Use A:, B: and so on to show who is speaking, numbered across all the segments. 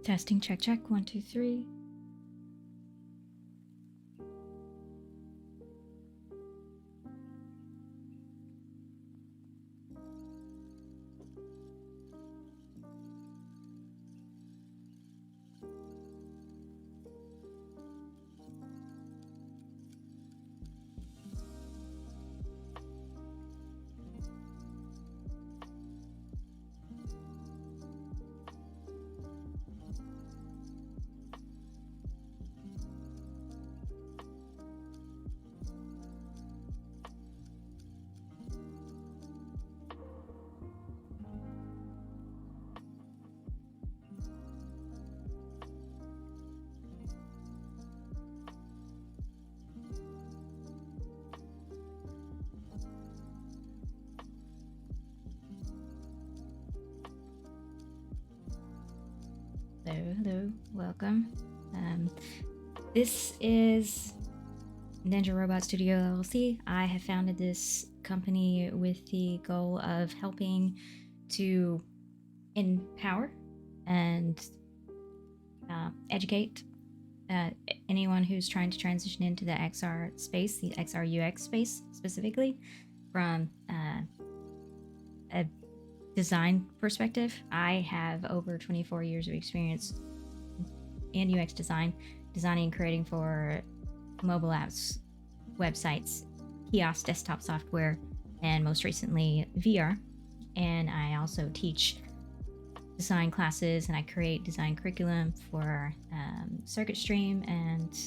A: Testing, check, check. 1, 2, 3. Hello, welcome. This is Ninja Robot Studio LLC. I have founded this company with the goal of helping to empower and educate anyone who's trying to transition into the XR space, the XR UX space specifically, from a design perspective. I have over 24 years of experience in UX design, designing and creating for mobile apps, websites, kiosk desktop software, and most recently VR. And I also teach design classes, and I create design curriculum for Circuit Stream and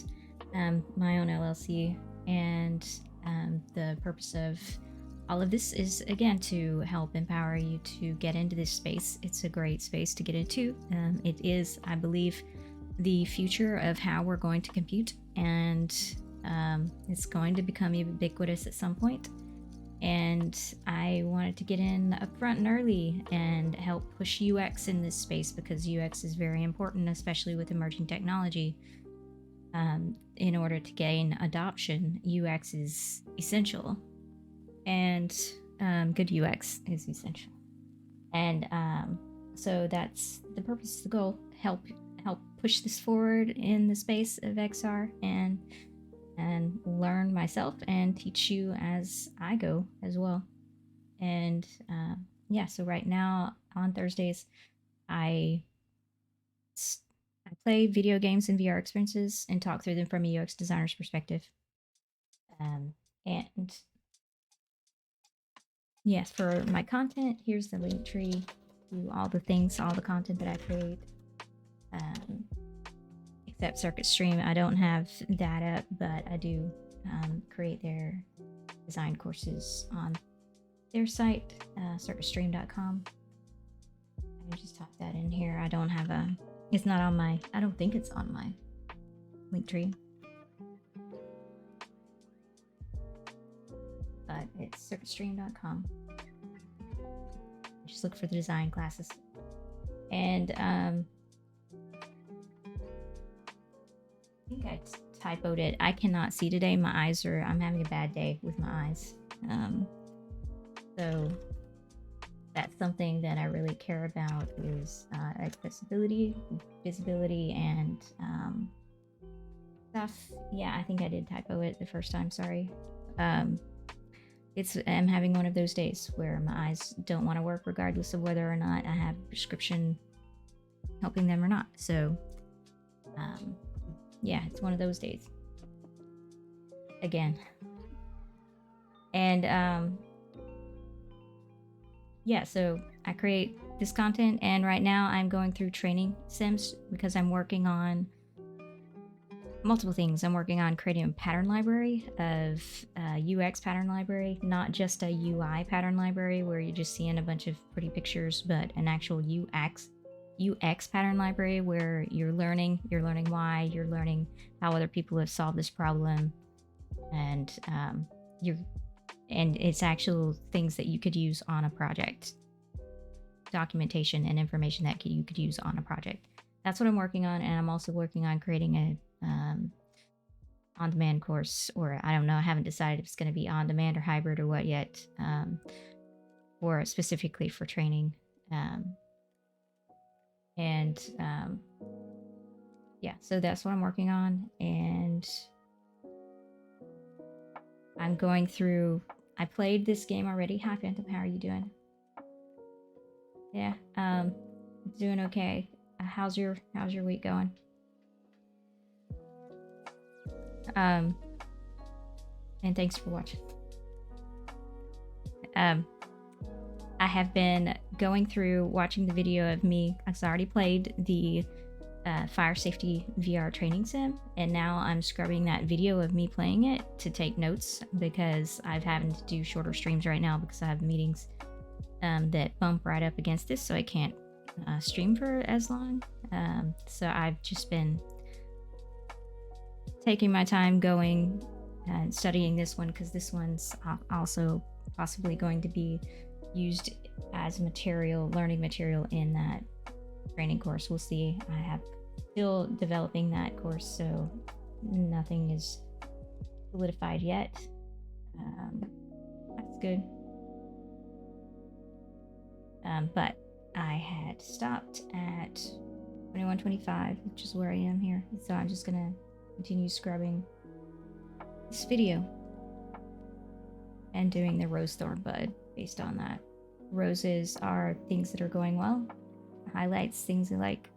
A: my own LLC. And the purpose of all of this is, again, to help empower you to get into this space. It's a great space to get into. It is, I believe, the future of how we're going to compute, and it's going to become ubiquitous at some point. And I wanted to get in upfront and early and help push UX in this space, because UX is very important, especially with emerging technology. In order to gain adoption, UX is essential, and good UX is essential. And so that's the purpose, the goal: help push this forward in the space of XR, and learn myself and teach you as I go as well. And yeah, so right now on Thursdays, I play video games and VR experiences and talk through them from a UX designer's perspective. And yes, for my content, here's the link tree to all the things, all the content that I create. Except Circuit Stream, I don't have that up, but I do create their design courses on their site, circuitstream.com. I just type that in here. I don't have a, it's not on my, I don't think it's on my link tree. But it's circuitstream.com. Just look for the design classes. And I think I typoed it. I cannot see today. My eyes are, I'm having a bad day with my eyes. So that's something that I really care about, is accessibility, visibility, and stuff. Yeah, I think I did typo it the first time, sorry. I'm having one of those days where my eyes don't want to work, regardless of whether or not I have a prescription helping them or not. So yeah, it's one of those days again. And yeah, so I create this content, and right now I'm going through training sims because I'm working on multiple things. I'm working on creating a pattern library of UX pattern library, not just a UI pattern library where you're just seeing a bunch of pretty pictures, but an actual UX pattern library where you're learning why, you're learning how other people have solved this problem, and it's actual things that you could use on a project, documentation and information that you could use on a project. That's what I'm working on. And I'm also working on creating a on-demand course, or I don't know, I haven't decided if it's going to be on-demand or hybrid or what yet, or specifically for training. And yeah, so that's what I'm working on. And I'm going through. I played this game already. Hi, Phantom. How are you doing? Yeah, doing okay. How's your week going? And thanks for watching. I have been going through watching the video of me, because I already played the fire safety VR training sim, and now I'm scrubbing that video of me playing it to take notes, because I'm having to do shorter streams right now because I have meetings that bump right up against this, so I can't stream for as long. So I've just been taking my time going and studying this one, because this one's also possibly going to be used as material, learning material in that training course. We'll see. I have still developing that course, so nothing is solidified yet. That's good. But I had stopped at 2125, which is where I am here. So I'm just gonna continue scrubbing this video and doing the rose thorn bud based on that. Roses are things that are going well. Highlights things like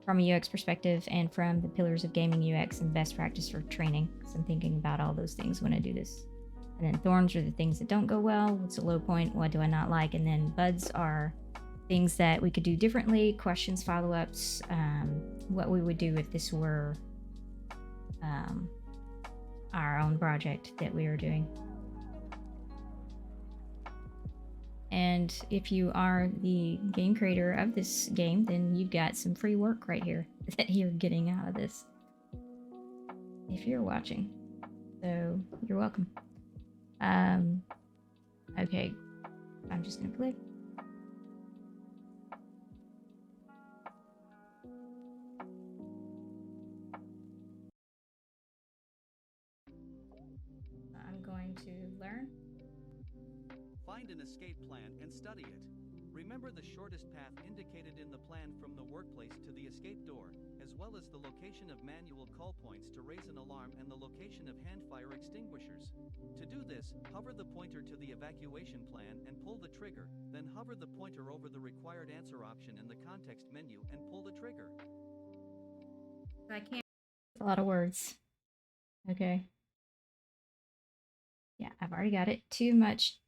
A: from a UX perspective and from the pillars of gaming UX and best practice for training. So I'm thinking about all those things when I do this. And then thorns are the things that don't go well. What's a low point? What do I not like? And then buds are things that we could do differently, questions, follow-ups, what we would do if this were our own project that we were doing. And if you are the game creator of this game, then you've got some free work right here that you're getting out of this, if you're watching. So you're welcome. Okay, I'm just gonna play. I'm going to learn.
B: Find an escape plan and study it. Remember the shortest path indicated in the plan from the workplace to the escape door, as well as the location of manual call points to raise an alarm and the location of handfire extinguishers. To do this, hover the pointer to the evacuation plan and pull the trigger, then hover the pointer over the required answer option in the context menu and pull the trigger.
A: I can't. A lot of words. Okay. Yeah, I've already got it. Too much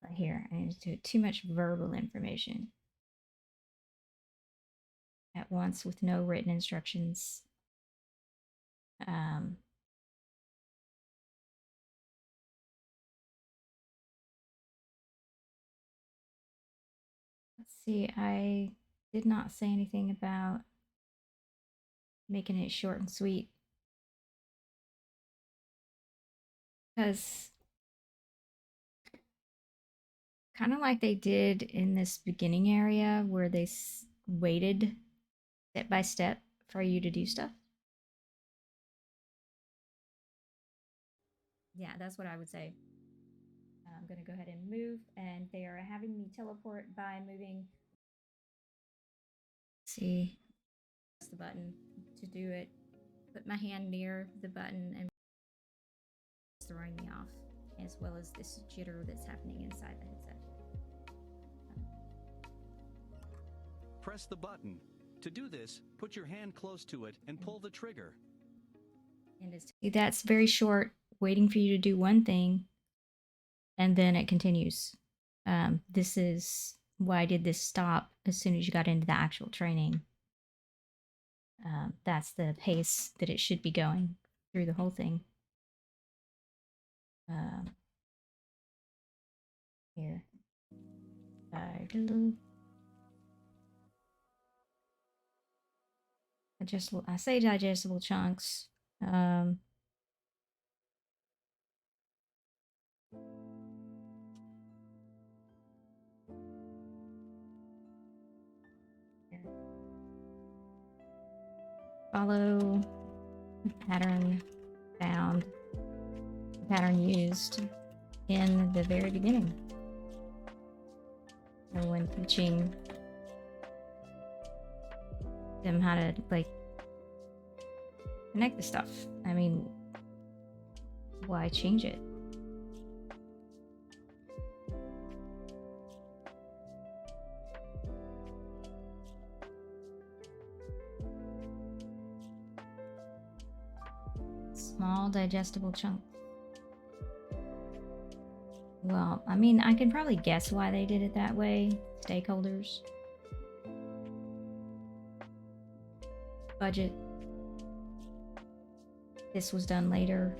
A: right here. I need to do too much verbal information at once with no written instructions. Let's see, I did not say anything about making it short and sweet, because kind of like they did in this beginning area where they waited step by step for you to do stuff. Yeah, that's what I would say. I'm going to go ahead and move, and they are having me teleport by moving. Let's see, press the button to do it. Put my hand near the button and it's throwing me off, as well as this jitter that's happening inside the headset.
B: Press the button. To do this, put your hand close to it and pull the trigger.
A: And that's very short, waiting for you to do one thing, and then it continues. This is why I did this stop as soon as you got into the actual training. That's the pace that it should be going through the whole thing. Here. Digestible, I say digestible chunks. Follow the pattern found, the pattern used in the very beginning. So when teaching them how to like connect the stuff. I mean, why change it? Small digestible chunks. Well, I mean, I can probably guess why they did it that way. Stakeholders. Budget. This was done later.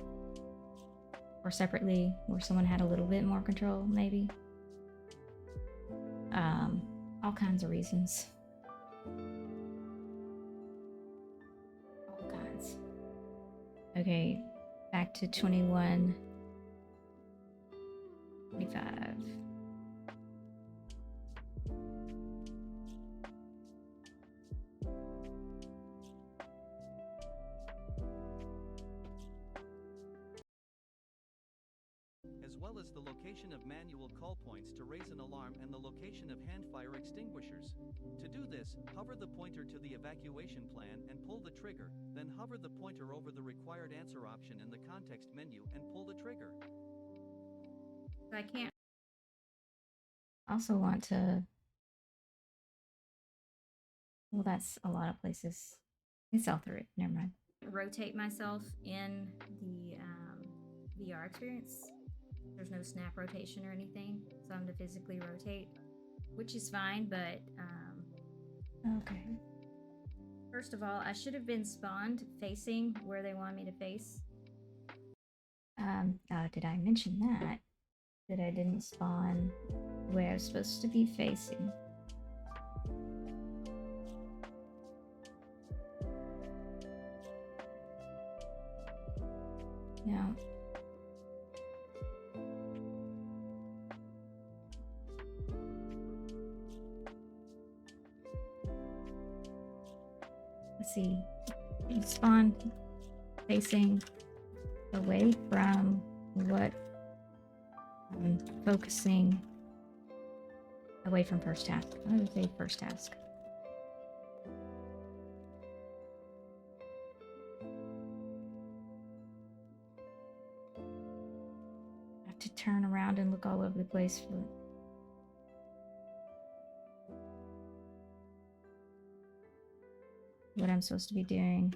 A: Or separately, where someone had a little bit more control, maybe. All kinds of reasons. All kinds. Okay, back to 21. 25.
B: As well as the location of manual call points to raise an alarm and the location of handfire extinguishers. To do this, hover the pointer to the evacuation plan and pull the trigger, then hover the pointer over the required answer option in the context menu and pull the trigger.
A: I can't also want to. Well, that's a lot of places. It's all through it. Never mind. Rotate myself in the VR experience. There's no snap rotation or anything, so I'm to physically rotate, which is fine, but okay. First of all, I should have been spawned facing where they want me to face. Did I mention that? That I didn't spawn where I was supposed to be facing. Now, let's see. You spawn facing away from what I'm focusing away from first task. I would say first task. I have to turn around and look all over the place for what I'm supposed to be doing.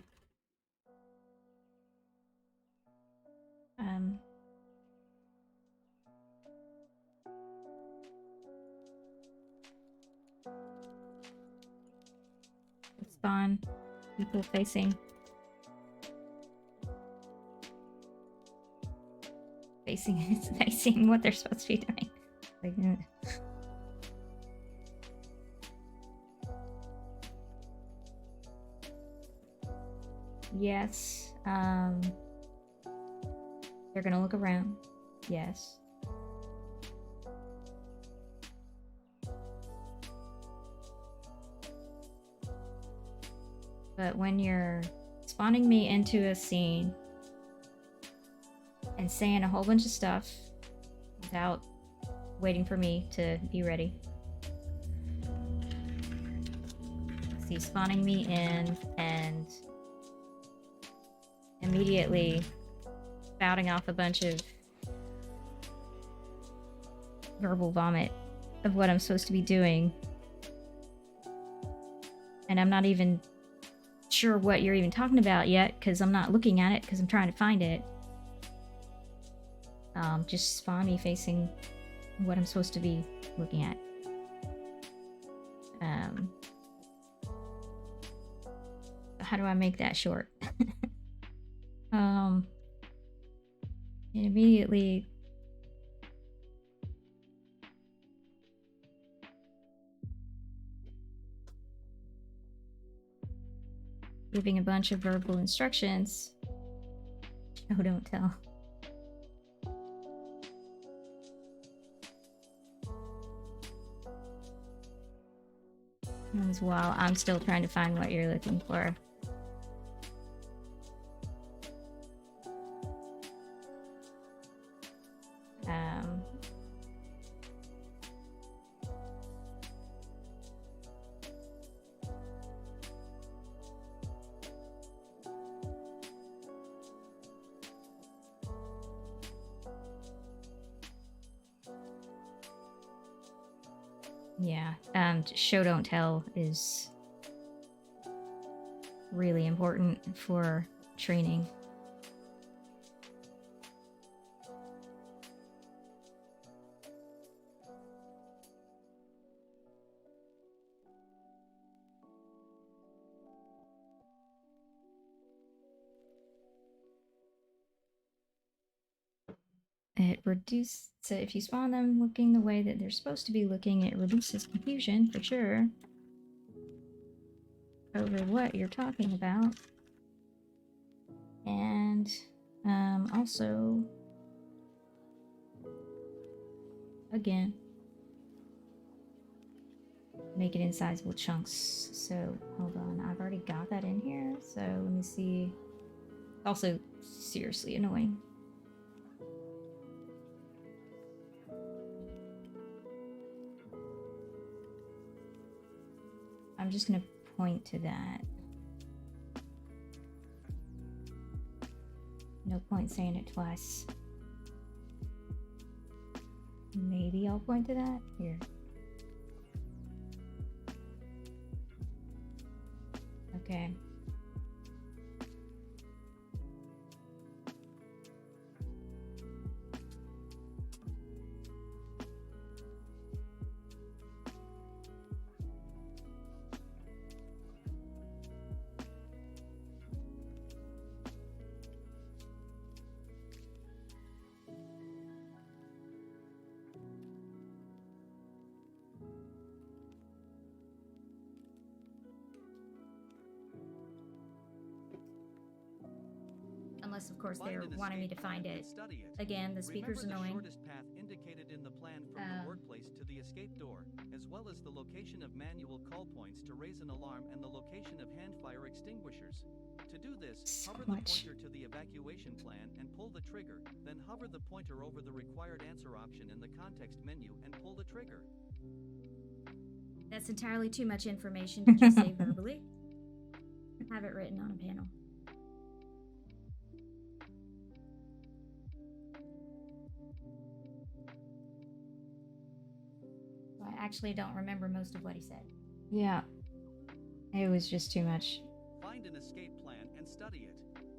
A: Spawn people facing what they're supposed to be doing. Like, yes. They're gonna look around. Yes. But when you're spawning me into a scene and saying a whole bunch of stuff without waiting for me to be ready. See, spawning me in and immediately spouting off a bunch of verbal vomit of what I'm supposed to be doing. And I'm not even sure what you're even talking about yet because I'm not looking at it because I'm trying to find it. Just spawn me facing what I'm supposed to be looking at. How do I make that short? And immediately giving a bunch of verbal instructions. Oh, don't tell. As well, I'm still trying to find what you're looking for. Yeah. Show don't tell is really important for training. It reduces, so if you spawn them looking the way that they're supposed to be looking, it reduces confusion for sure over what you're talking about. And also, again, make it in sizable chunks. So hold on, I've already got that in here. So let me see. Also, seriously annoying. I'm just gonna point to that. No point saying it twice. Maybe I'll point to that here. Okay. Unless, of course, they're wanting me to find it. Again, the speaker's
B: Remember the
A: annoying.
B: shortest path indicated in the plan from the workplace to the escape door, as well as the location of manual call points to raise an alarm and the location of hand fire extinguishers. To do this,
A: So
B: hover
A: much.
B: the pointer to the evacuation plan and pull the trigger, then hover the pointer over the required answer option in the context menu and pull the trigger.
A: That's entirely too much information to just say verbally. Have it written on a panel. So I actually don't remember most of what he said. Yeah. It was just too much.
B: Find an escape plan and study it.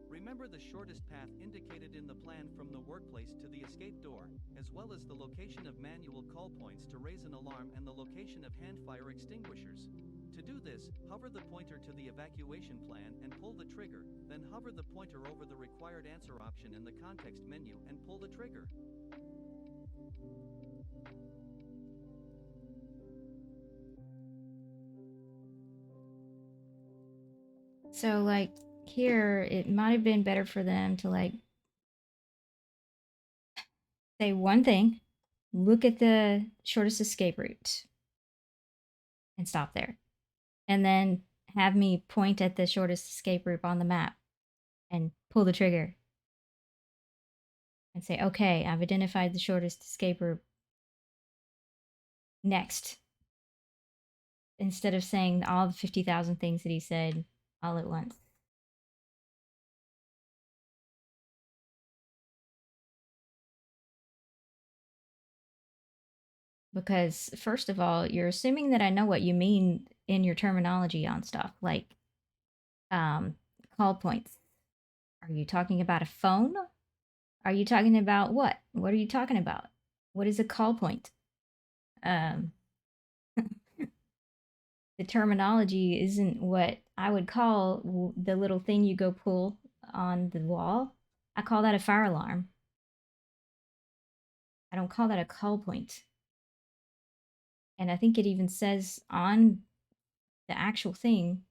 B: Remember the shortest path indicated in the plan from the workplace to the escape door, as well as the location of manual call points to raise an alarm and the location of hand fire extinguishers. To do this, hover the pointer to the evacuation plan and pull the trigger, then hover the pointer over the required answer option in the context menu and pull the trigger.
A: So, like, here, it might have been better for them to, like, say one thing, look at the shortest escape route, and stop there. And then have me point at the shortest escape route on the map and pull the trigger and say, okay, I've identified the shortest escape route. Next. Instead of saying all the 50,000 things that he said all at once. Because, first of all, you're assuming that I know what you mean in your terminology on stuff, like call points. Are you talking about a phone? Are you talking about what? What are you talking about? What is a call point? Um, the terminology isn't what I would call the little thing you go pull on the wall. I call that a fire alarm. I don't call that a call point. And I think it even says on the actual thing,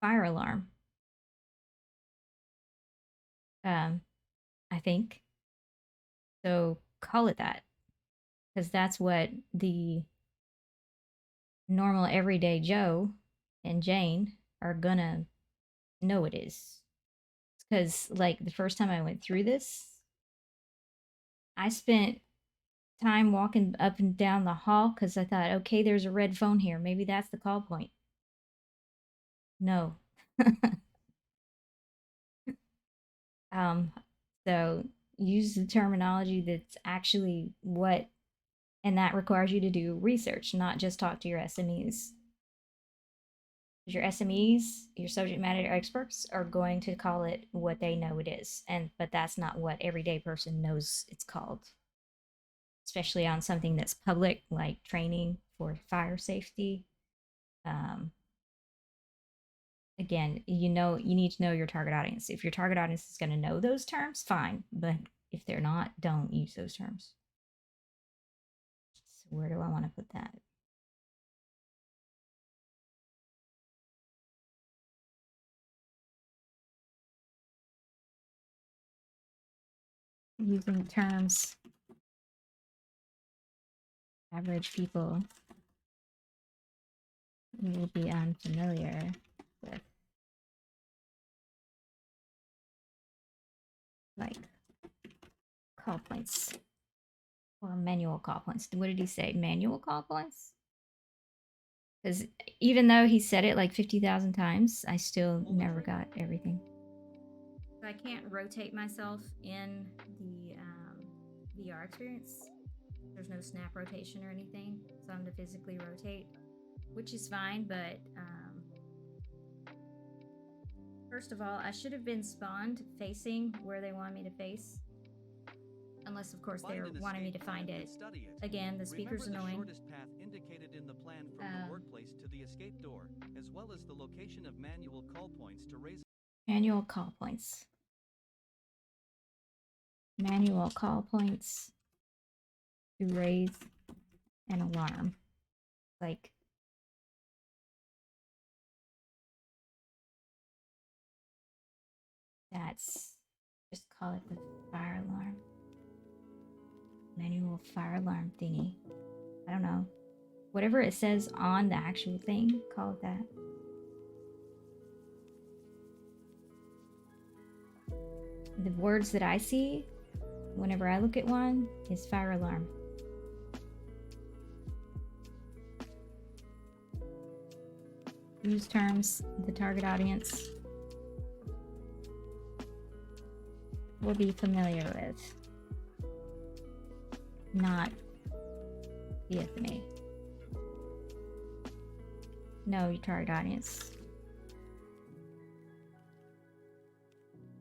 A: fire alarm. I think. So call it that. Because that's what the normal everyday Joe and Jane are gonna know it is. Because, like, the first time I went through this, I spent time walking up and down the hall because I thought, okay, there's a red phone here. Maybe that's the call point. No. um, so use the terminology that's actually what And that requires you to do research, not just talk to your SMEs. Your SMEs, your subject matter experts, are going to call it what they know it is, but that's not what everyday person knows it's called. Especially on something that's public, like training for fire safety. Um, Again, you need to know your target audience. If your target audience is going to know those terms, fine. But if they're not, don't use those terms. So where do I want to put that? Using terms average people will be unfamiliar with, like call points or manual call points. What did he say? Manual call points? Because even though he said it like 50,000 times, I still never got everything. So I can't rotate myself in the VR experience. There's no snap rotation or anything, so I'm to physically rotate, which is fine, but first of all, I should have been spawned facing where they want me to face. Unless, of course, they're wanting me to find it. Again, the speaker's annoying.
B: Remember the shortest path indicated in the plan from the workplace to the escape door, as well as the location of manual call points to raise.
A: Manual call points. Manual call points to raise an alarm. Like, that's, just call it the fire alarm. Manual fire alarm thingy. I don't know. Whatever it says on the actual thing, call it that. The words that I see whenever I look at one is fire alarm. Use terms the target audience will be familiar with, not the SME. Know your target audience.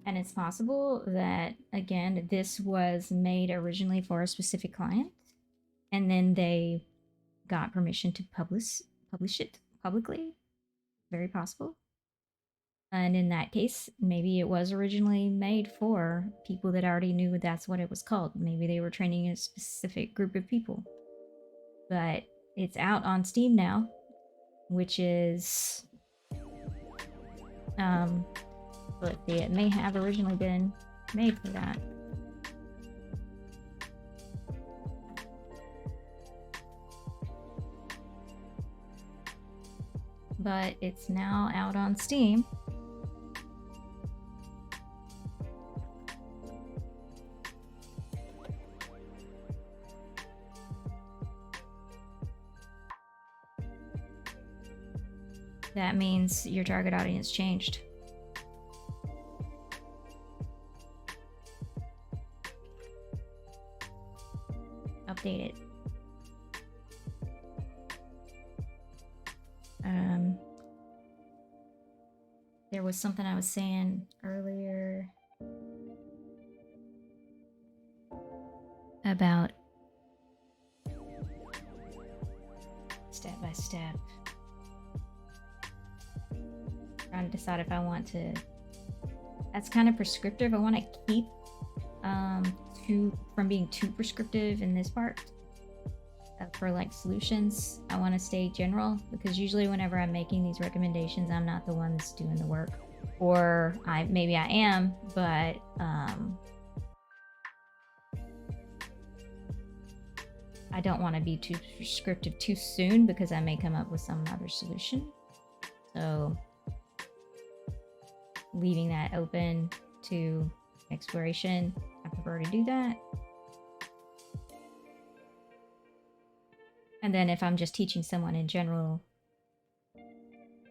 A: And it's possible that, again, this was made originally for a specific client, and then they got permission to publish it publicly. Very possible. And in that case, maybe it was originally made for people that already knew that's what it was called. Maybe they were training a specific group of people. But it's out on Steam now, which is let's see, it may have originally been made for that. But it's now out on Steam. That means your target audience changed. Update it. There was something I was saying earlier about step by step. Trying to decide if I want to. That's kind of prescriptive. I want to keep from being too prescriptive in this part. For like solutions, I want to stay general, because usually whenever I'm making these recommendations, I'm not the one that's doing the work, or maybe I am, but I don't want to be too prescriptive too soon, because I may come up with some other solution. So leaving that open to exploration, I prefer to do that. And then if I'm just teaching someone in general,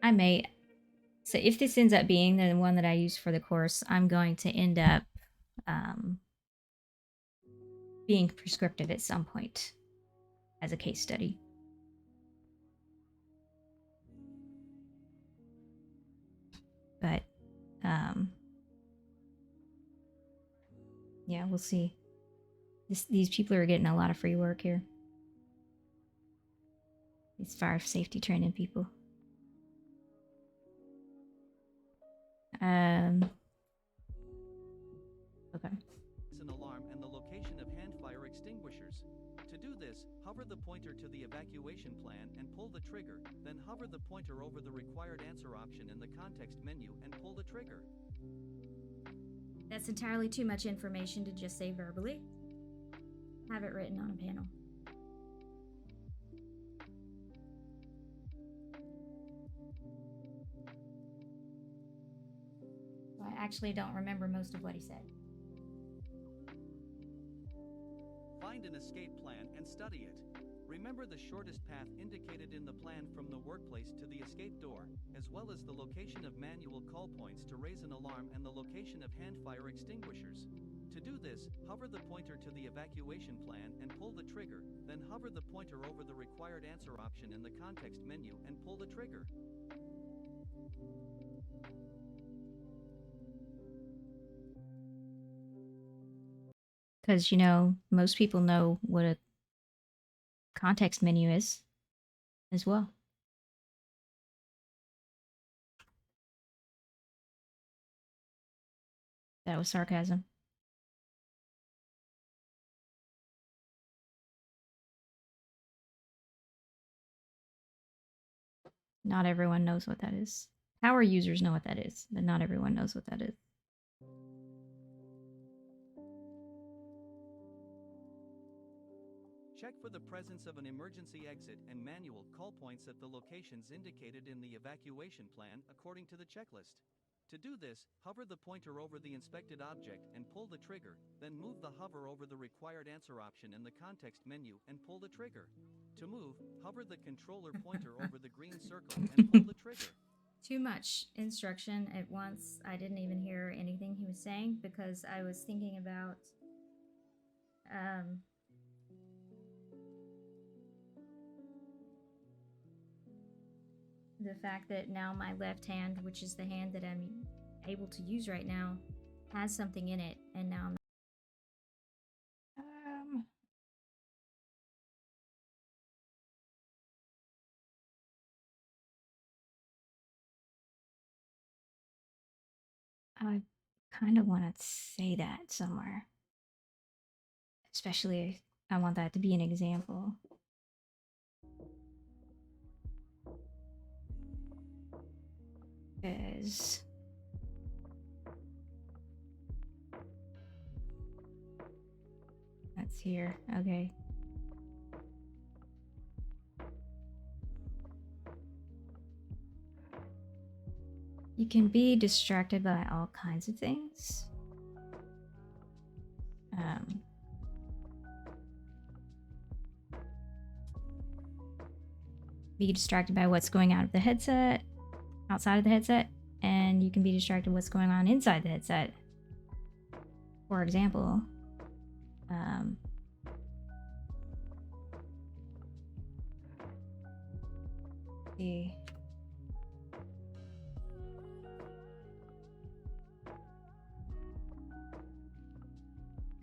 A: I may, so if this ends up being the one that I use for the course, I'm going to end up being prescriptive at some point. as a case study. But yeah, we'll see. These people are getting a lot of free work here. These fire safety training people. Okay.
B: An alarm and the location of hand fire extinguishers. To do this, hover the pointer to the evacuation plan and pull the trigger, then hover the pointer over the required answer option in the context menu and pull the trigger.
A: That's entirely too much information to just say verbally. Have it written on a panel. So I actually don't remember most of what he said.
B: Find an escape plan and study it. Remember the shortest path indicated in the plan from the workplace to the escape door, as well as the location of manual call points to raise an alarm and the location of hand fire extinguishers. To do this, hover the pointer to the evacuation plan and pull the trigger, then hover the pointer over the required answer option in the context menu and pull the trigger.
A: Because, you know, most people know what a context menu is as well. That was sarcasm. Not everyone knows what that is. Power users know what that is, but not everyone knows what that is.
B: Check for the presence of an emergency exit and manual call points at the locations indicated in the evacuation plan according to the checklist. To do this, hover the pointer over the inspected object and pull the trigger, then move the hover over the required answer option in the context menu and pull the trigger. To move, hover the controller pointer over the green circle and pull the trigger.
A: Too much instruction at once. I didn't even hear anything he was saying because I was thinking about the fact that now my left hand, which is the hand that I'm able to use right now, has something in it, and now I'm I kind of want to say that somewhere. Especially if I want that to be an example. Is that's here. Okay. You can be distracted by all kinds of things. Be distracted by what's going out of the headset, outside of the headset, and you can be distracted what's going on inside the headset. For example, see.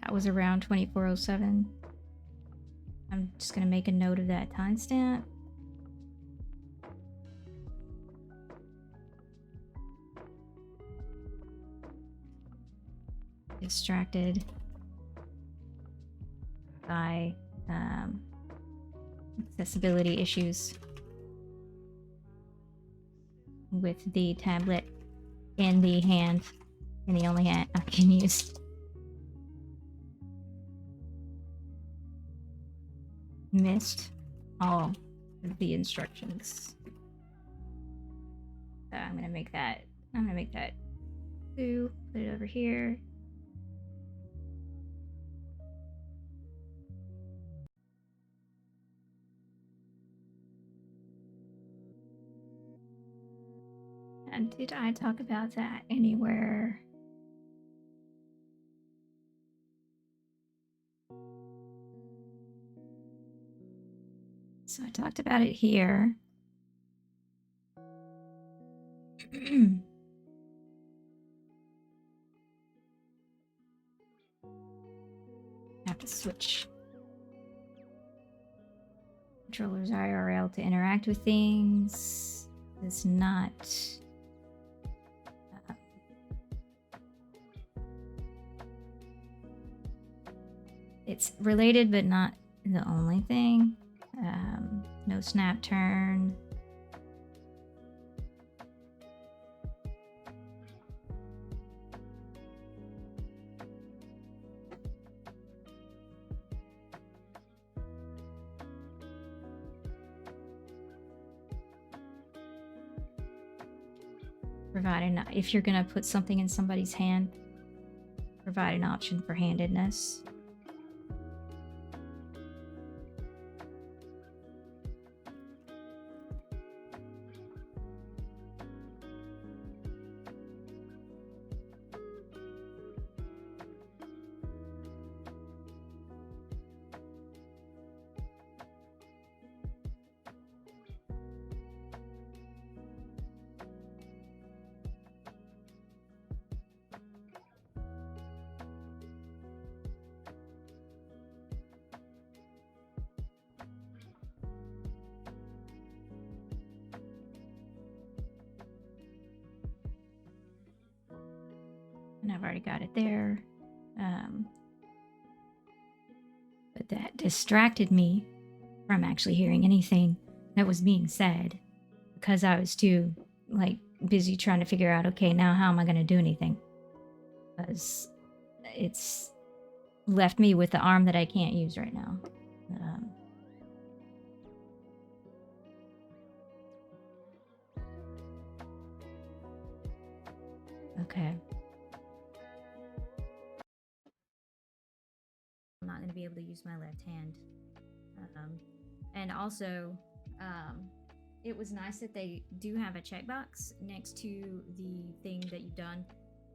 A: That was around 2407. I'm just gonna make a note of that timestamp. Distracted by accessibility issues with the tablet in the hand, in the only hand I can use. Missed all of the instructions. So I'm gonna make that 2, put it over here. And did I talk about that anywhere? So I talked about it here. Have to switch controllers IRL to interact with things. It's not. It's related, but not the only thing. No snap turn. If you're gonna put something in somebody's hand, provide an option for handedness. And I've already got it there. But that distracted me from actually hearing anything that was being said because I was too busy trying to figure out, okay, now how am I going to do anything? Because it's left me with the arm that I can't use right now. Okay. I'm not going to be able to use my left hand. And also, it was nice that they do have a checkbox next to the thing that you've done,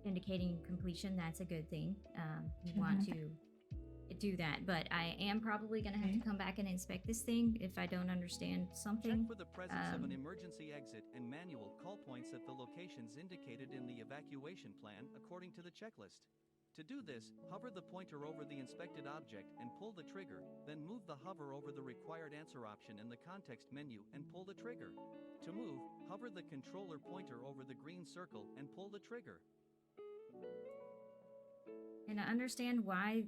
A: indicating completion. That's a good thing. You want to do that, but I am probably going to have to come back and inspect this thing if I don't understand something.
B: Check for the presence of an emergency exit and manual call points at the locations indicated in the evacuation plan according to the checklist. To do this, hover the pointer over the inspected object and pull the trigger, then move the hover over the required answer option in the context menu and pull the trigger. To move, hover the controller pointer over the green circle and pull the trigger. And I understand why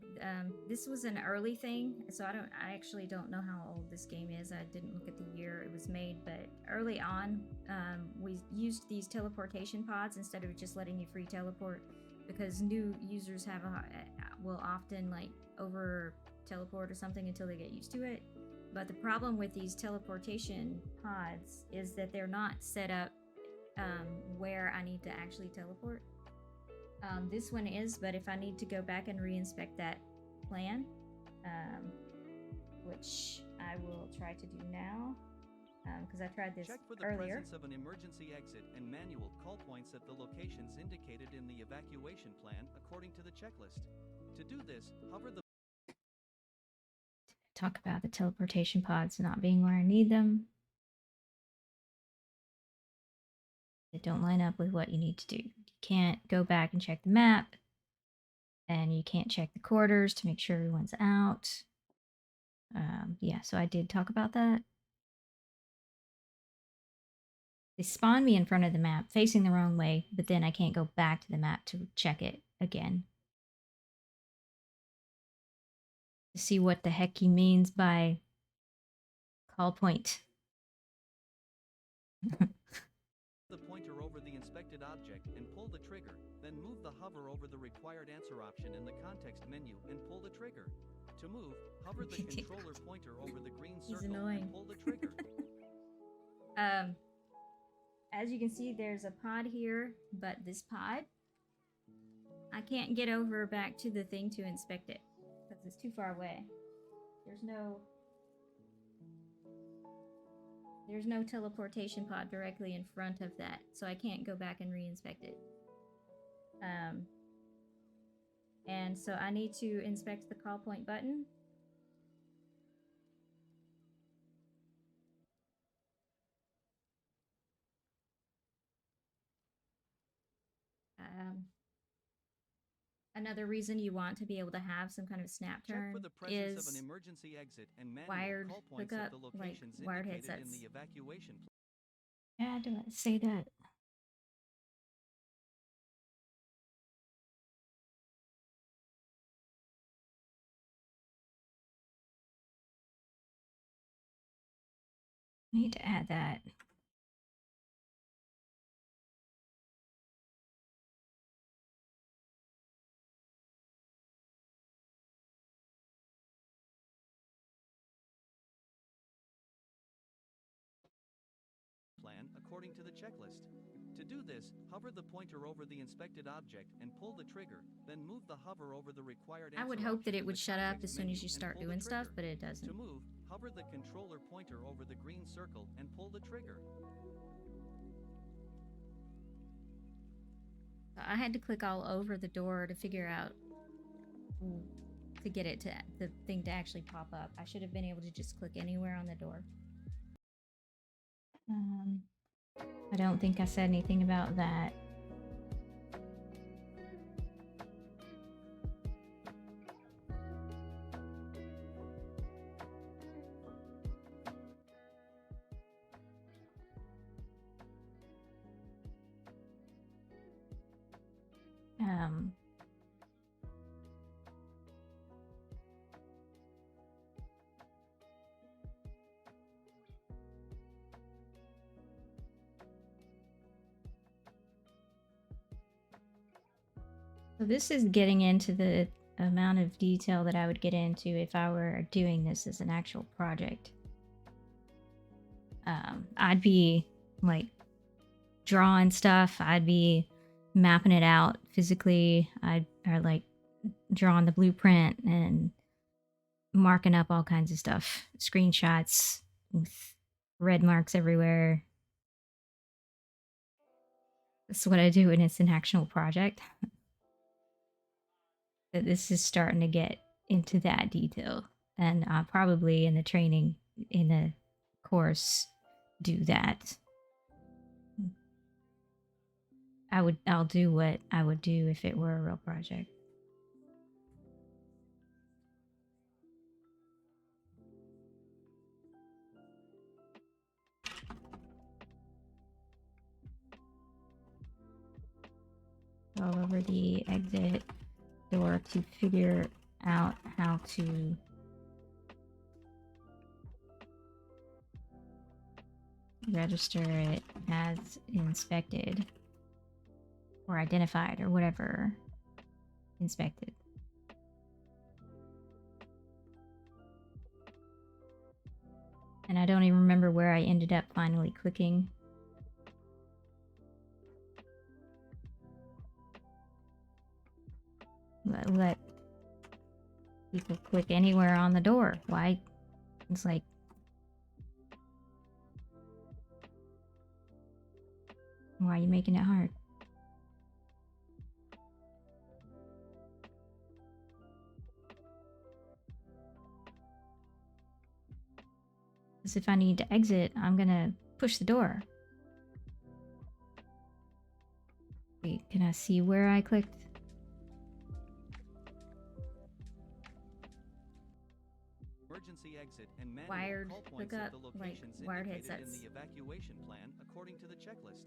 B: this was an early thing, so I actually don't know how old this game is. I didn't look at the year it was made, but early on, we used these teleportation pods instead of just letting you free teleport, because new users will often over teleport or something until they get used to it. But the problem with these teleportation pods is that they're not set up where I need to actually teleport. This one is, but if I need to go back and re-inspect that plan, which I will try to do now, because I tried this earlier. Check for the presence of an emergency exit and manual call points at the locations indicated in the evacuation plan according to the checklist. To do this, hover the... Talk about the teleportation pods not being where I need them. They don't line up with what you need to do. You can't go back and check the map, and you can't check the quarters to make sure everyone's out. Yeah, so I did talk about that. They spawn me in front of the map, facing the wrong way, but then I can't go back to the map to check it again. To see what the heck he means by call point. The pointer over the inspected object and pull the trigger, then move the hover over the required answer option in the context menu and pull the trigger. To move, hover the controller pointer over the green circle and pull the trigger. As you can see, there's a pod here, but this pod, I can't get over back to the thing to inspect it because it's too far away. There's no teleportation pod directly in front of that, so I can't go back and re-inspect it. And so I need to inspect the call point button.
A: Another reason you want to be able to have some kind of snap
B: Check for
A: turn
B: the presence of an
A: is
B: emergency exit and manual
A: wired
B: call points at
A: hookup,
B: the
A: like
B: locations
A: wired
B: indicated in
A: headsets.
B: the evacuation plan.
A: Yeah, do I say that? I need to add that.
B: Plan according to the checklist. To do this, hover the pointer over the inspected object and pull the trigger, then move the hover over the required
A: I would
B: answer
A: hope that
B: option
A: it
B: in
A: would
B: the
A: shut up
B: context
A: as soon
B: menu
A: as you
B: and
A: start
B: pull the
A: doing stuff,
B: trigger.
A: but it
B: To
A: doesn't.
B: move, hover the controller pointer over the green circle and pull the trigger.
A: I had to click all over the door to figure out to get it to the thing to actually pop up. I should have been able to just click anywhere on the door. I don't think I said anything about that. Um, so this is getting into the amount of detail that I would get into if I were doing this as an actual project. I'd be like drawing stuff. I'd be mapping it out physically. Or like drawing the blueprint and marking up all kinds of stuff, screenshots with red marks everywhere. That's what I do when it's an actual project. But this is starting to get into that detail, and I'll probably in the training in the course do that. I'll do what I would do if it were a real project. Go over the exit door to figure out how to register it as inspected or identified or whatever. Inspected. And I don't even remember where I ended up finally clicking. Let people click anywhere on the door. Why? It's like, why are you making it hard? Because if I need to exit, I'm gonna push the door. Wait, can I see where I clicked?
B: Emergency exit and manual
A: Wired
B: call points
A: hookup,
B: at the locations
A: like wired
B: indicated in
A: headsets.
B: the evacuation plan according to the checklist.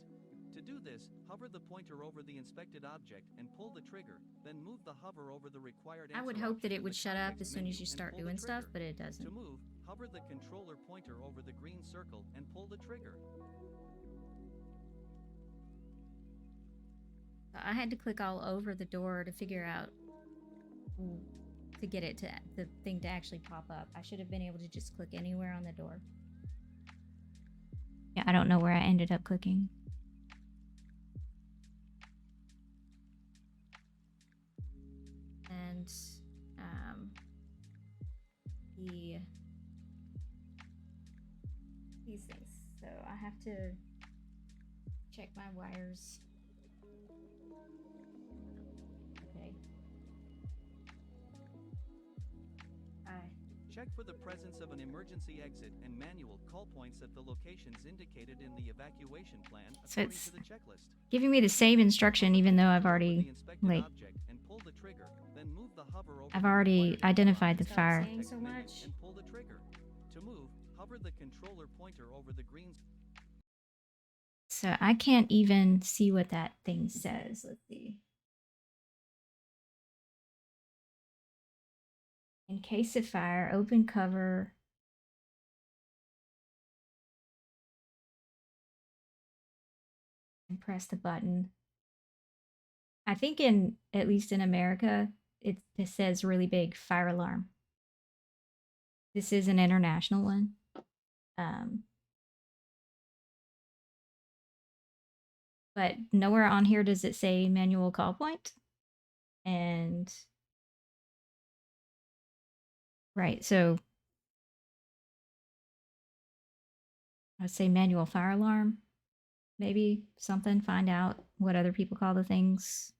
B: To do this, hover the pointer over the inspected object and pull the trigger, then move the hover over the required answer
A: I would hope that
B: option
A: it
B: in
A: would
B: the
A: shut up
B: context
A: as soon
B: menu
A: as you
B: and
A: start
B: pull the
A: doing stuff,
B: trigger.
A: but it
B: To
A: doesn't.
B: move, hover the controller pointer over the green circle and pull the trigger.
A: I had to click all over the door to figure out to get it to the thing to actually pop up. I should have been able to just click anywhere on the door. Yeah, I don't know where I ended up clicking. And these things. So I have to check my wires. Okay.
B: Check for the presence of an emergency exit and manual call points at the locations indicated in the evacuation plan
A: So
B: according
A: it's
B: to the checklist.
A: giving me the same instruction even though I've
B: Hover over
A: already
B: the inspected
A: like
B: object and pull the trigger, hover over
A: I've
B: the
A: already
B: required
A: identified the
B: icon,
A: fire.
B: text menu, and pull the trigger. To move, hover the controller pointer over the green.
A: So I can't even see what that thing says. Let's see. In case of fire, open cover. And press the button. I think at least in America, it says really big fire alarm. This is an international one. But nowhere on here does it say manual call point. And right, so I'd say manual fire alarm, maybe something, find out what other people call the things.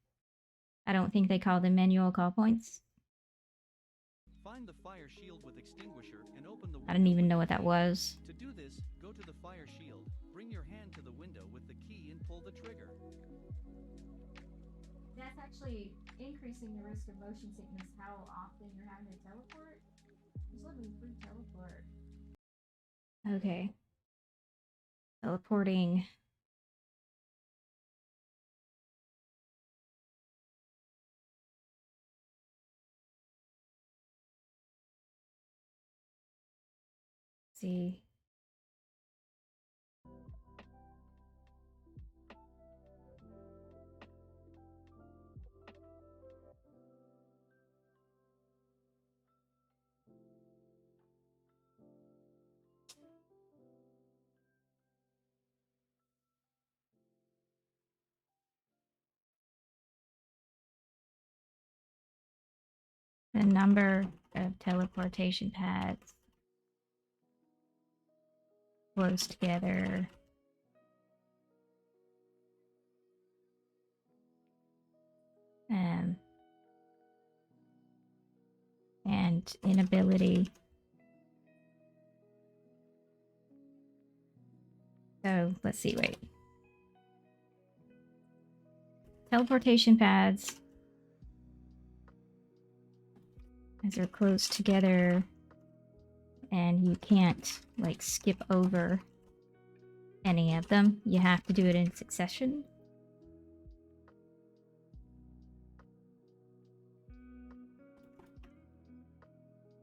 A: I don't think they call them manual call points.
B: Find the fire shield with extinguisher and open the window.
A: I didn't even
B: with
A: know
B: the
A: what that
B: key.
A: was.
B: To do this, go to the fire shield, bring your hand to the window with the key and pull the trigger.
A: That's actually increasing the risk of motion sickness. How often you're having to teleport? Just let me free teleport. Okay. Teleporting. Let's see. The number of teleportation pads close together. And inability. So let's see, wait. Teleportation pads, as they're close together, and you can't like skip over any of them. You have to do it in succession.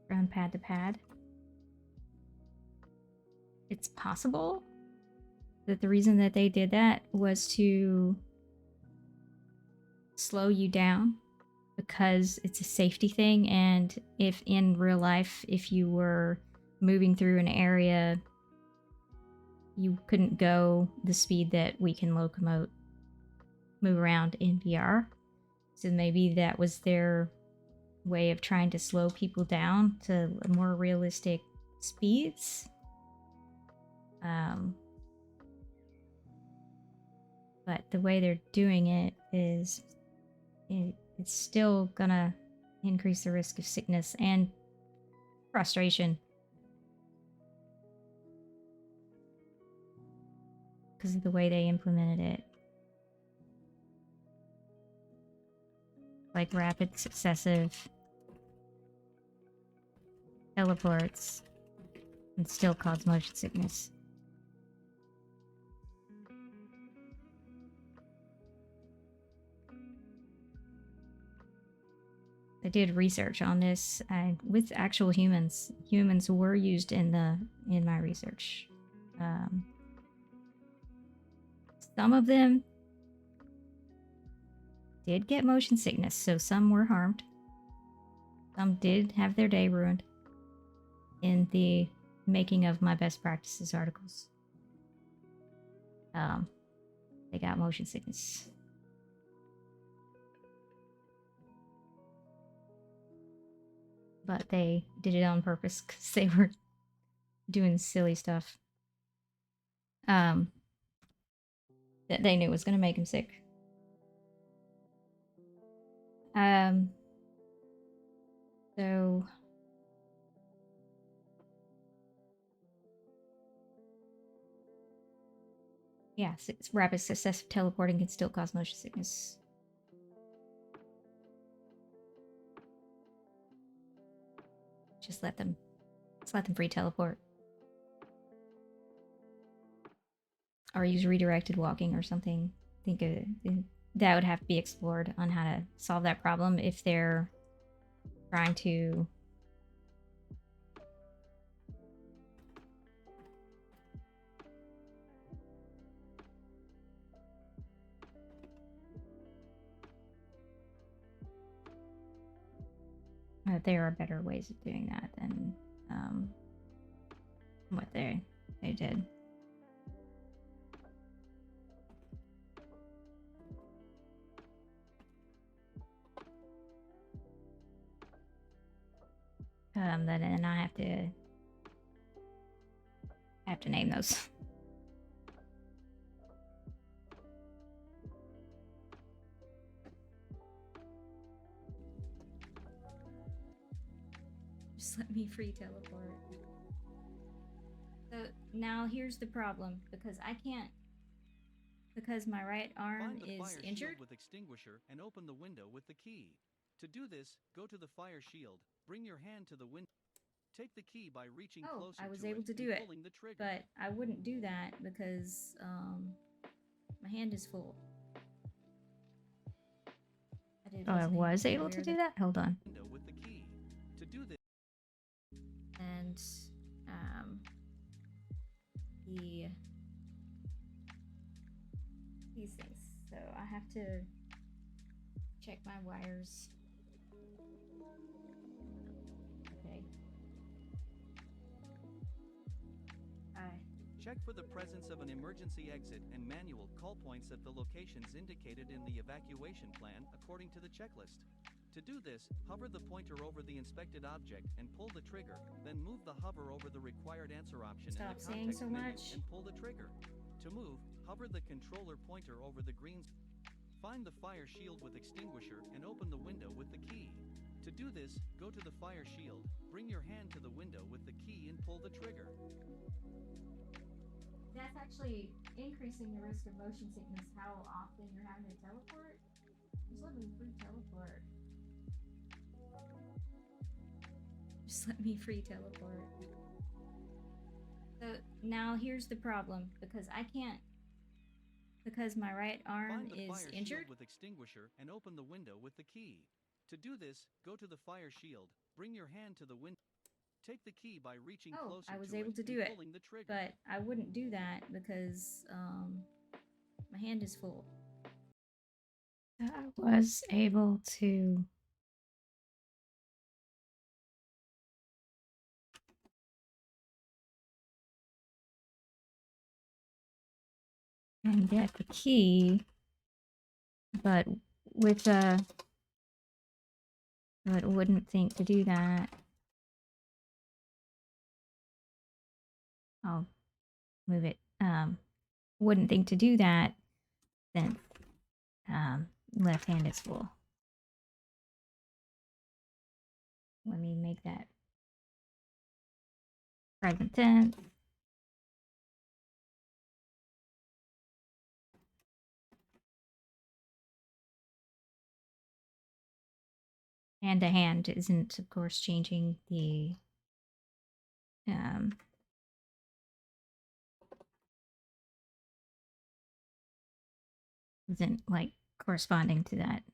A: From pad to pad. It's possible that the reason that they did that was to slow you down because it's a safety thing, and if in real life, if you were moving through an area, you couldn't go the speed that we can move around in VR. So maybe that was their way of trying to slow people down to more realistic speeds. But the way they're doing it is it's still gonna increase the risk of sickness and frustration because of the way they implemented it. Like rapid successive teleports and still cause motion sickness. I did research on this with actual humans. Humans were used in my research. Some of them did get motion sickness, so some were harmed. Some did have their day ruined in the making of my best practices articles. They got motion sickness. But they did it on purpose because they were doing silly stuff that they knew was going to make them sick. So yeah, rapid successive teleporting can still cause motion sickness. Just let them free teleport. Or use redirected walking or something. I think that would have to be explored on how to solve that problem if they're trying to there are better ways of doing that than what they did. Then I have to name those. Just let me free teleport. So now here's the problem, because I can't, because my right arm
B: Find the
A: is
B: fire
A: injured.
B: shield with extinguisher and open the window with the key. To do this, go to the fire shield, bring your hand to the window. Take the key by reaching closer
A: I was
B: to
A: able
B: it
A: to do
B: and
A: it,
B: pulling the trigger.
A: but I wouldn't do that because my hand is full. I was able to do that? Hold on.
B: Window with the key. To do this,
A: And these things. So I have to check my wires. Okay.
B: check for the presence of an emergency exit and manual call points at the locations indicated in the evacuation plan according to the checklist. To do this, hover the pointer over the inspected object and pull the trigger, then move the hover over the required answer option in the
A: Stop saying
B: context
A: so
B: menu
A: much.
B: and pull the trigger. To move, hover the controller pointer over the green. Find the fire shield with extinguisher and open the window with the key. To do this, go to the fire shield, bring your hand to the window with the key and pull the trigger.
A: That's actually increasing the risk of motion sickness. How often you're having to teleport? Just let me free teleport. Just let me free teleport. So now here's the problem, because I can't, because my right arm
B: Find the
A: is
B: fire
A: injured.
B: shield with extinguisher and open the window with the key. To do this, go to the fire shield, bring your hand to the window. Take the key by reaching closer
A: I was
B: to
A: able
B: it
A: to do
B: and
A: it,
B: pulling the trigger.
A: but I wouldn't do that because my hand is full. I was able to and get the key, but with but wouldn't think to do that. I'll move it. Wouldn't think to do that since left hand is full. Let me make that present tense. Hand to hand isn't, of course, changing the isn't like corresponding to that.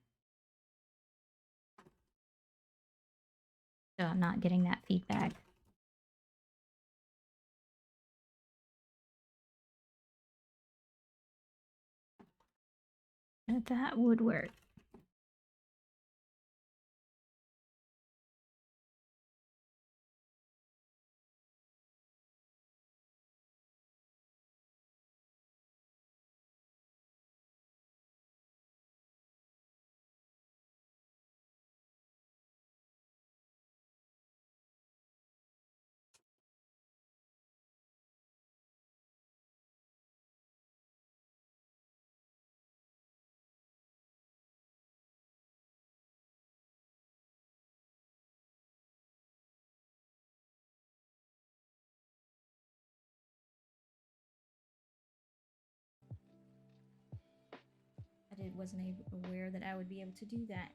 A: So I'm not getting that feedback. That would work. Wasn't aware that I would be able to do that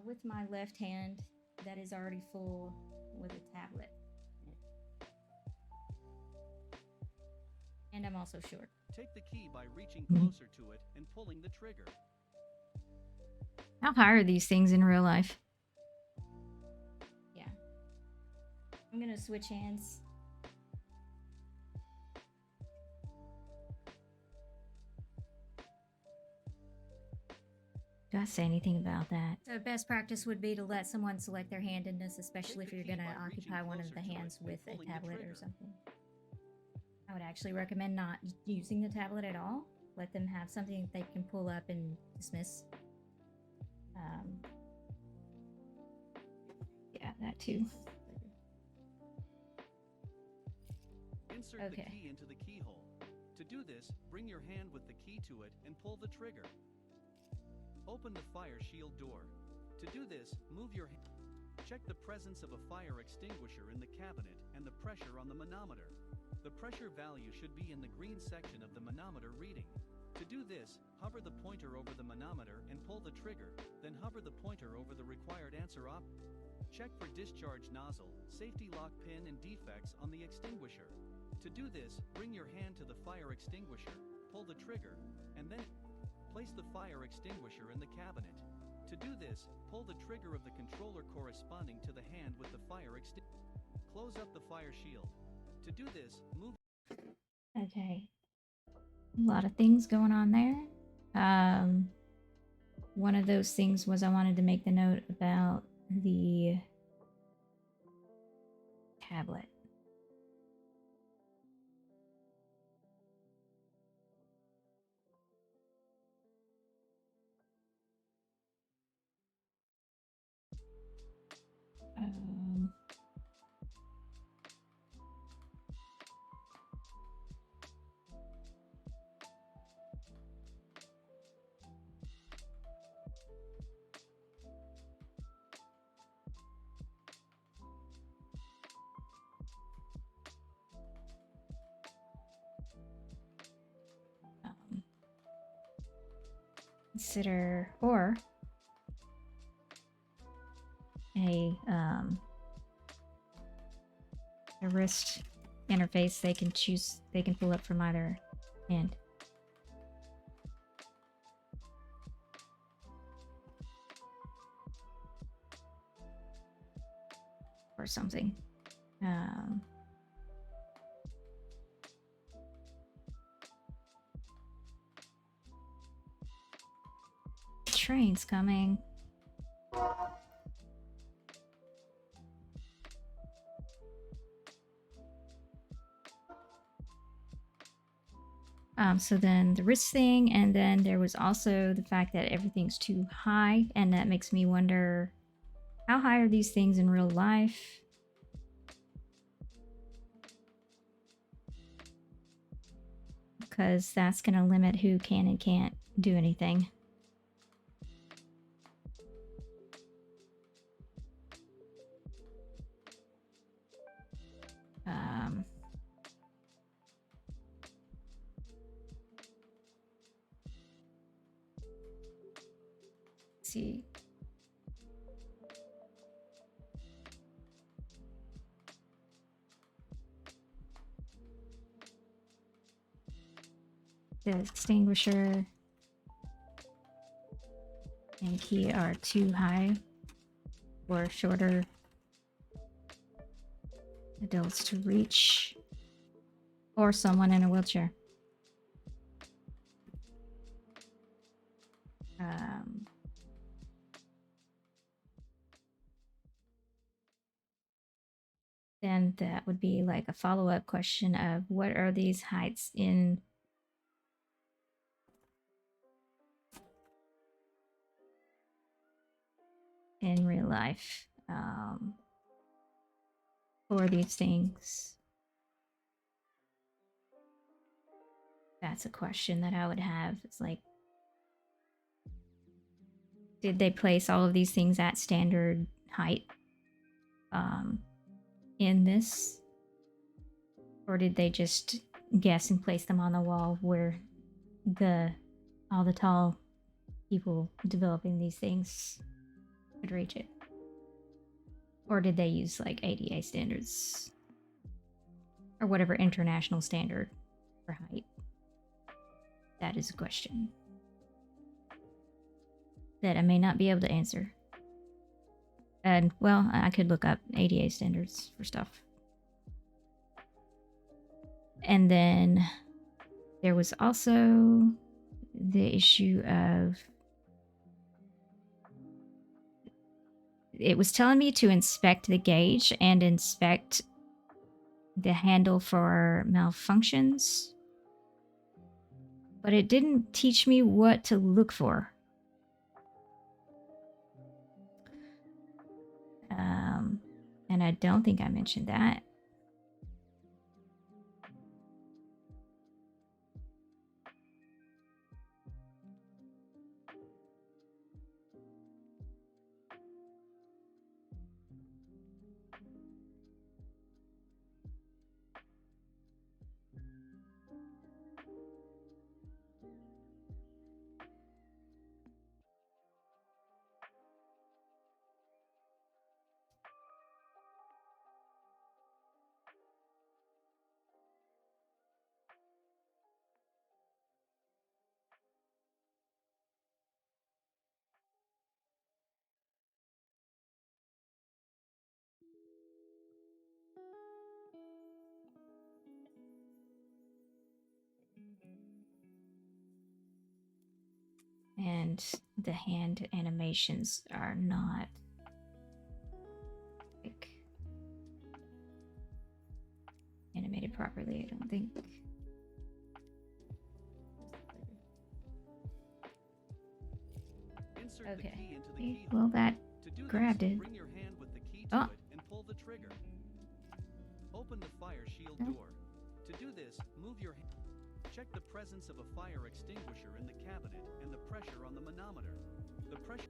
A: with my left hand. that is already full with a tablet. And I'm also short.
B: Take the key by reaching closer to it and pulling the trigger.
A: How high are these things in real life? Yeah. I'm gonna switch hands. Do I say anything about that? So best practice would be to let someone select their hand in this, especially if you're going to occupy one of the hands with a tablet or something. I would actually recommend not using the tablet at all. Let them have something that they can pull up and dismiss. Yeah, that too.
B: Insert the key into the keyhole. To do this, bring your hand with the key to it and pull the trigger. Open the fire shield door. To do this, move your hand. Check the presence of a fire extinguisher in the cabinet and the pressure on the manometer. The pressure value should be in the green section of the manometer reading. To do this, hover the pointer over the manometer and pull the trigger, then hover the pointer over the required answer option. Check for discharge nozzle, safety lock pin and defects on the extinguisher. To do this, bring your hand to the fire extinguisher, pull the trigger, and then place the fire extinguisher in the cabinet. To do this, pull the trigger of the controller corresponding to the hand with the fire extinguisher. Close up the fire shield. To do this, move.
A: Okay. A lot of things going on there. One of those things was I wanted to make the note about the tablet. Consider or a wrist interface they can pull up from either end. Or something. Train's coming. So then the wrist thing, and then there was also the fact that everything's too high, and that makes me wonder, how high are these things in real life? Because that's going to limit who can and can't do anything. See. The extinguisher and key are too high for shorter adults to reach, or someone in a wheelchair. Then that would be like a follow-up question of what are these heights in real life for these things? That's a question that I would have. It's like, did they place all of these things at standard height in this? Or did they just guess and place them on the wall where all the tall people developing these things would reach it? Or did they use like ADA standards? Or whatever international standard for height? That is a question that I may not be able to answer. And, well, I could look up ADA standards for stuff. And then there was also the issue of it was telling me to inspect the gauge and inspect the handle for malfunctions, but it didn't teach me what to look for. And I don't think I mentioned that. And the hand animations are not like animated properly, I don't think.
B: Insert the
A: Okay.
B: key into the keyhole.
A: Well, that
B: To do
A: grabbed
B: this,
A: it.
B: bring your hand with the key to
A: Oh.
B: it and pull the trigger. Open the fire shield
A: Oh.
B: door. To do this, move your hand. Check the presence of a fire extinguisher in the cabinet and the pressure on the manometer. The pressure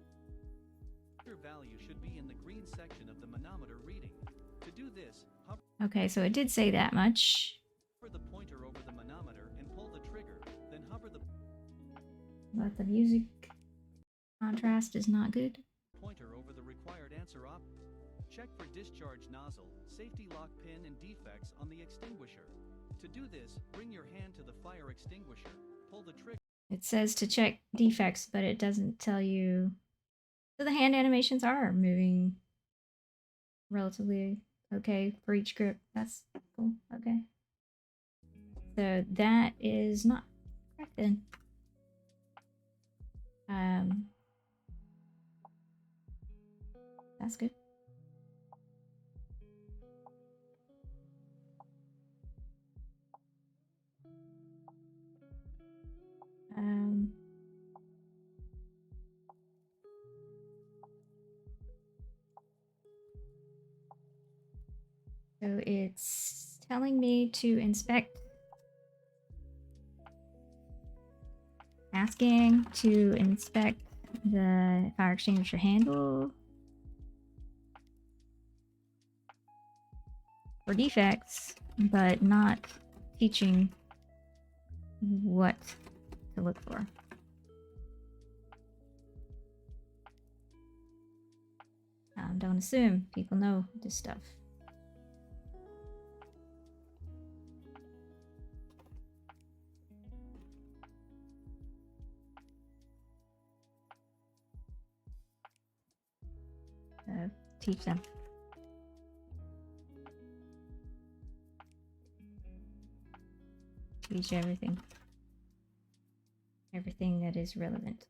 B: value should be in the green section of the manometer reading. To do this, hover
A: Okay, so it did say that much.
B: the pointer over the manometer and pull the trigger, then hover the
A: But the music contrast is not good.
B: pointer over the required answer op. Check for discharge nozzle, safety lock pin and defects on the extinguisher. To do this, bring your hand to the fire extinguisher, pull the trigger.
A: It says to check defects, but it doesn't tell you. So the hand animations are moving relatively okay for each grip. That's cool. Okay. So that is not correct then. That's good. So it's telling me to inspect, asking to inspect the fire extinguisher handle for defects, but not teaching what to look for. Don't assume people know this stuff. Teach them. Teach everything. Everything that is relevant.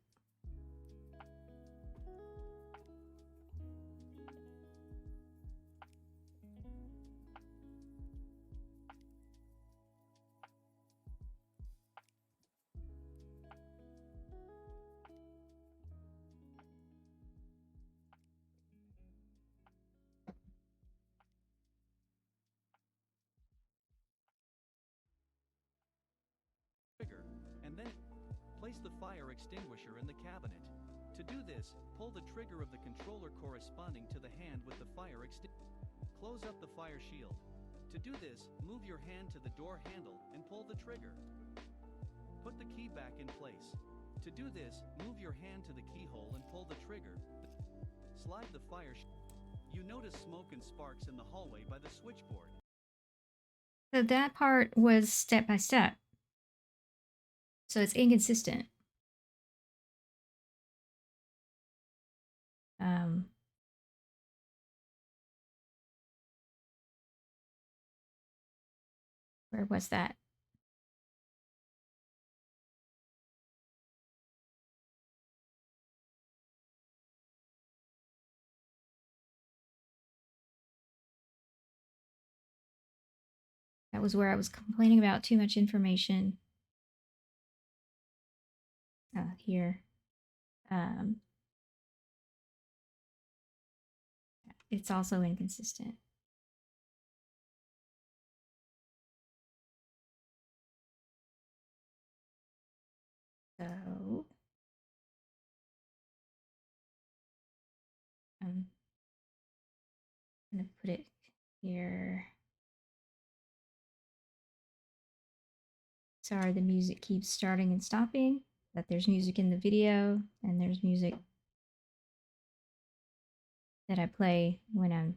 B: Trigger, and then place the fire extinguisher in the cabinet. To do this, pull the trigger of the controller corresponding to the hand with the fire extinguisher. Close up the fire shield. To do this, move your hand to the door handle and pull the trigger. Put the key back in place. To do this, move your hand to the keyhole and pull the trigger. Slide the fire shield. You notice smoke and sparks in the hallway by the switchboard.
A: So that part was step by step. So it's inconsistent. Um, where was that? That was where I was complaining about too much information. Here. It's also inconsistent. So I'm gonna put it here. Sorry, the music keeps starting and stopping. But there's music in the video, and there's music that I play when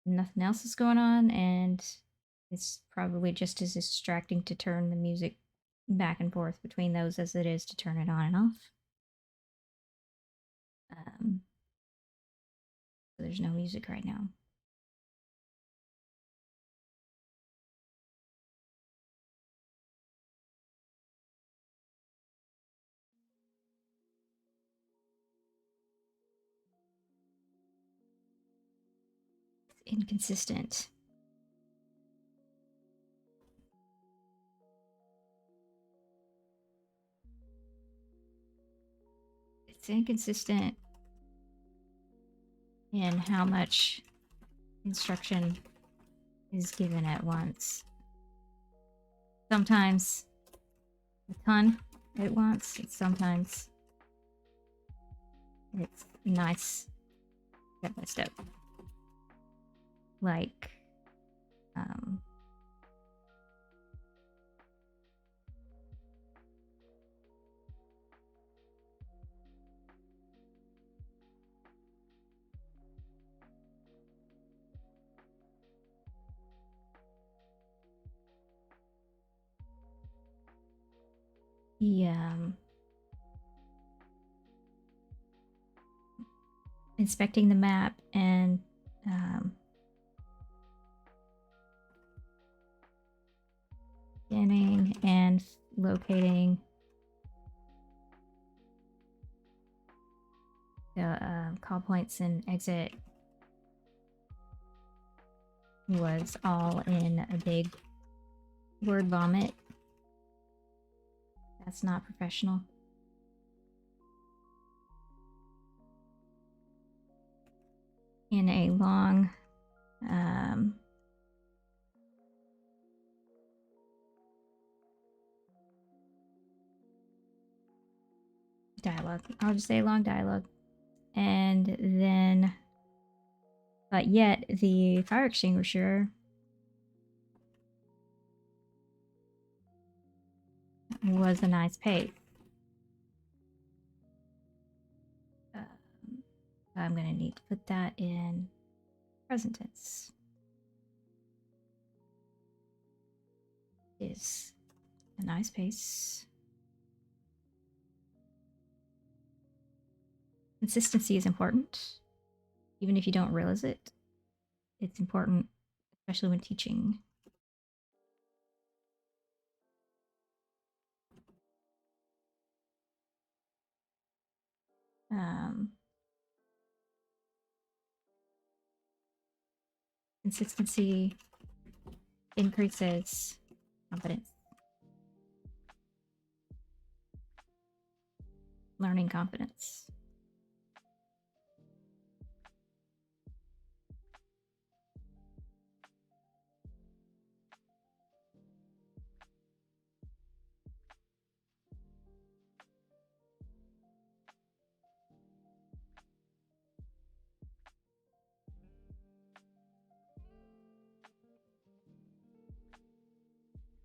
A: nothing else is going on, and it's probably just as distracting to turn the music back and forth between those as it is to turn it on and off. So there's no music right now. It's inconsistent. It's inconsistent in how much instruction is given at once. Sometimes a ton at once, and sometimes it's nice step by step. Like, inspecting the map and scanning and locating the call points and exit was all in a big word vomit. That's not professional. In a long dialogue. I'll just say long dialogue. And then, but yet the fire extinguisher was a nice pace. I'm going to need to put that in present tense. Is a nice pace. Consistency is important, even if you don't realize it. It's important, especially when teaching. Consistency increases confidence. Learning confidence.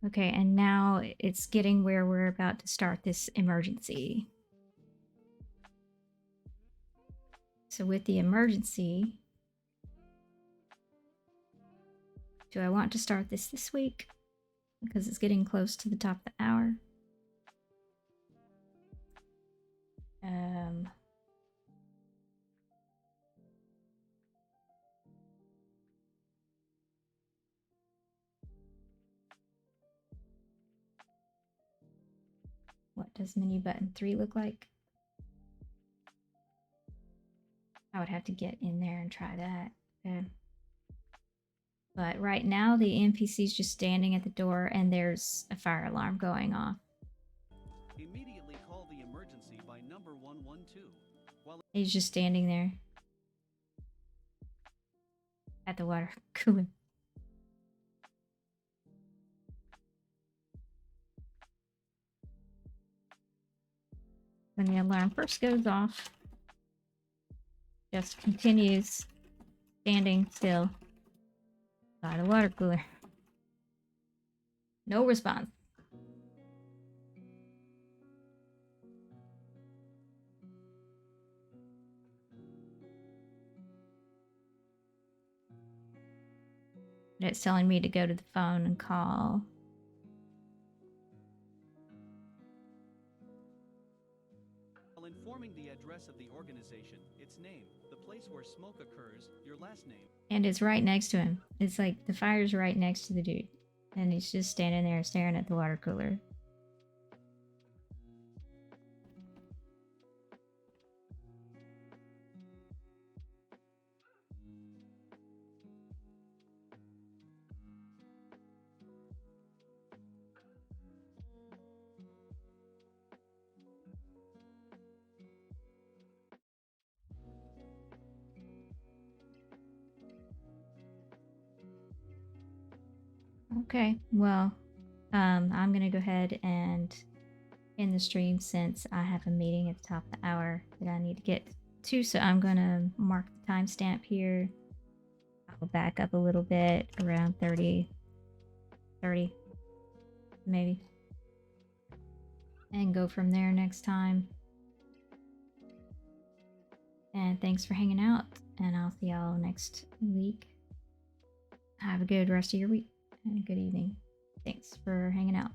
A: Okay, and now it's getting where we're about to start this emergency. So with the emergency, Do I want to start this week? Because it's getting close to the top of the hour. What does menu button 3 look like? I would have to get in there and try that. Okay. But right now, the NPC's just standing at the door and there's a fire alarm going off.
B: Immediately call the emergency by number 112. While
A: He's just standing there at the water cooler. When the alarm first goes off, just continues standing still by the water cooler. No response. It's telling me to go to the phone and call.
B: informing the address of the organization, its name, the place where smoke occurs, your last name.
A: And it's right next to him. It's like the fire's right next to the dude. And he's just standing there staring at the water cooler. Okay, well, I'm gonna go ahead and end the stream since I have a meeting at the top of the hour that I need to get to. So I'm gonna mark the timestamp here. I'll back up a little bit, around 30 maybe, and go from there next time. And thanks for hanging out, and I'll see y'all next week. Have a good rest of your week and a good evening. Thanks for hanging out.